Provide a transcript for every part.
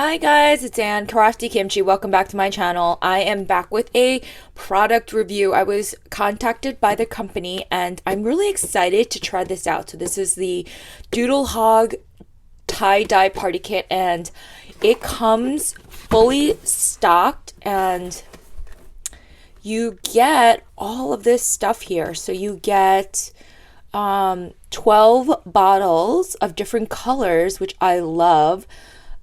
Hi guys, it's Ann, Crafty Kimchi. Welcome back to my channel. I am back with a product review. I was contacted by the company and I'm really excited to try this out. So this is the DoodleHog tie-dye party kit and it comes fully stocked and you get all of this stuff here. So you get 12 bottles of different colors, which I love.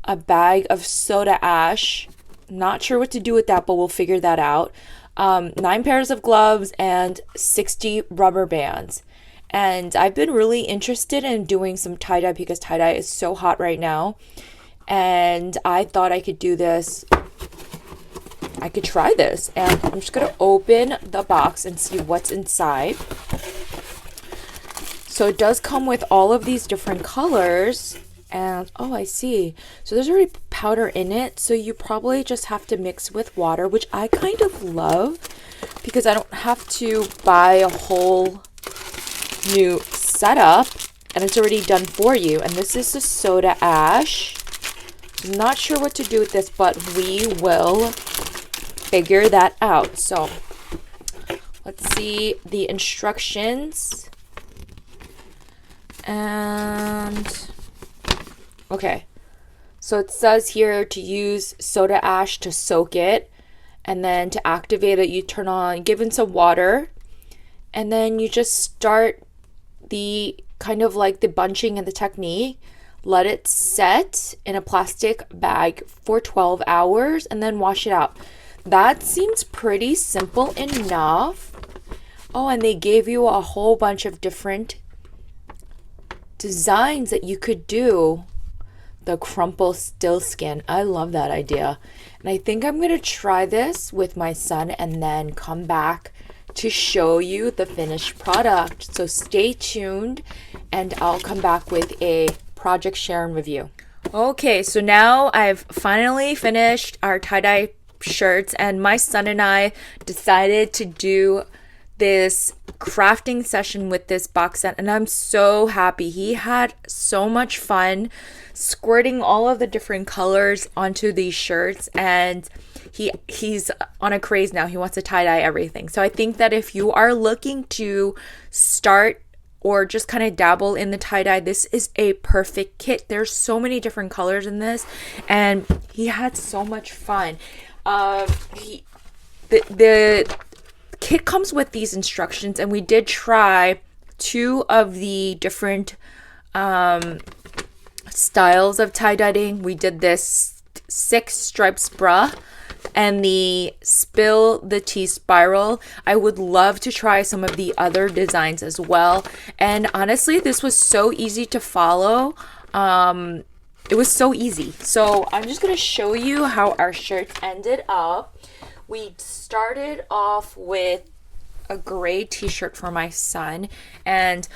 A bag of soda ash. Not sure what to do with that, but we'll figure that out. 9 pairs of gloves and 60 rubber bands. And I've been really interested in doing some tie-dye because tie-dye is so hot right now. And I thought I could do this. I could try this. And I'm just going to open the box and see what's inside. So it does come with all of these different colors. And oh, I see. So there's already powder in it. So you probably just have to mix with water, which I kind of love because I don't have to buy a whole new setup and it's already done for you. And this is the soda ash. I'm not sure what to do with this, but we will figure that out. So let's see the instructions. And okay, so it says here to use soda ash to soak it, and then to activate it, you turn on, give in some water, and then you just start the kind of like the bunching and the technique. Let it set in a plastic bag for 12 hours and then wash it out. That seems pretty simple enough. Oh, and they gave you a whole bunch of different designs that you could do. The crumple still skin. I love that idea. And I think I'm going to try this with my son and then come back to show you the finished product. So stay tuned and I'll come back with a project share and review. Okay, so now I've finally finished our tie-dye shirts and my son and I decided to do this crafting session with this box set and I'm so happy. He had so much fun squirting all of the different colors onto these shirts and he's on a craze now. He wants to tie-dye everything. So I think that if you are looking to start or just kind of dabble in the tie-dye, this is a perfect kit. There's so many different colors in this and he had so much fun. The kit comes with these instructions and we did try 2 of the different styles of tie-dyeing. We did this 6 stripes bra and the spill the tea spiral. I would love to try some of the other designs as well. And honestly, this was so easy to follow. It was so easy. So I'm just going to show you how our shirts ended up. We started off with a gray t-shirt for my son and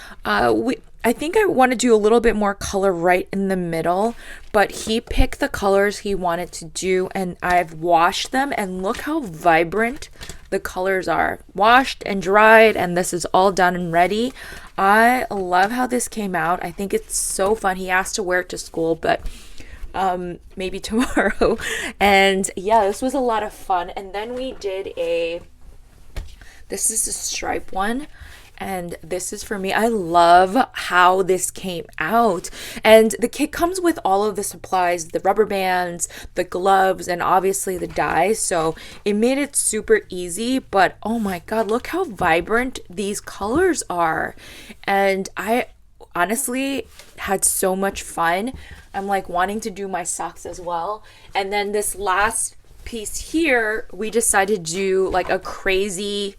I think I want to do a little bit more color right in the middle, but he picked the colors he wanted to do and I've washed them and look how vibrant the colors are. Washed and dried and this is all done and ready. I love how this came out. I think it's so fun. He asked to wear it to school, but maybe tomorrow. And yeah, this was a lot of fun. And then we did this is a stripe one and this is for me. I love how this came out and the kit comes with all of the supplies, the rubber bands, the gloves, and obviously the dyes, so it made it super easy. But oh my god, look how vibrant these colors are and I honestly had so much fun. I'm like wanting to do my socks as well. And then this last piece here, we decided to do like a crazy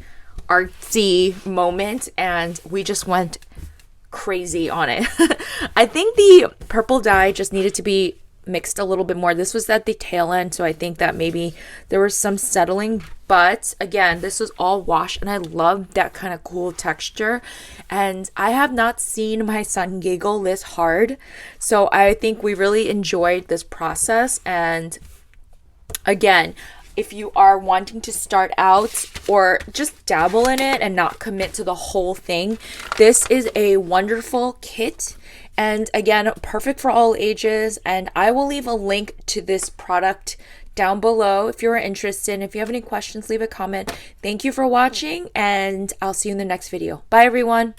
artsy moment and we just went crazy on it. I think the purple dye just needed to be mixed a little bit more. This was at the tail end, so I think that maybe there was some settling, but again, this was all washed and I love that kind of cool texture and I have not seen my son giggle this hard, so I think we really enjoyed this process. And again, if you are wanting to start out or just dabble in it and not commit to the whole thing, this is a wonderful kit And again, perfect for all ages. And I will leave a link to this product down below if you're interested. If you have any questions, leave a comment. Thank you for watching, and I'll see you in the next video. Bye, everyone.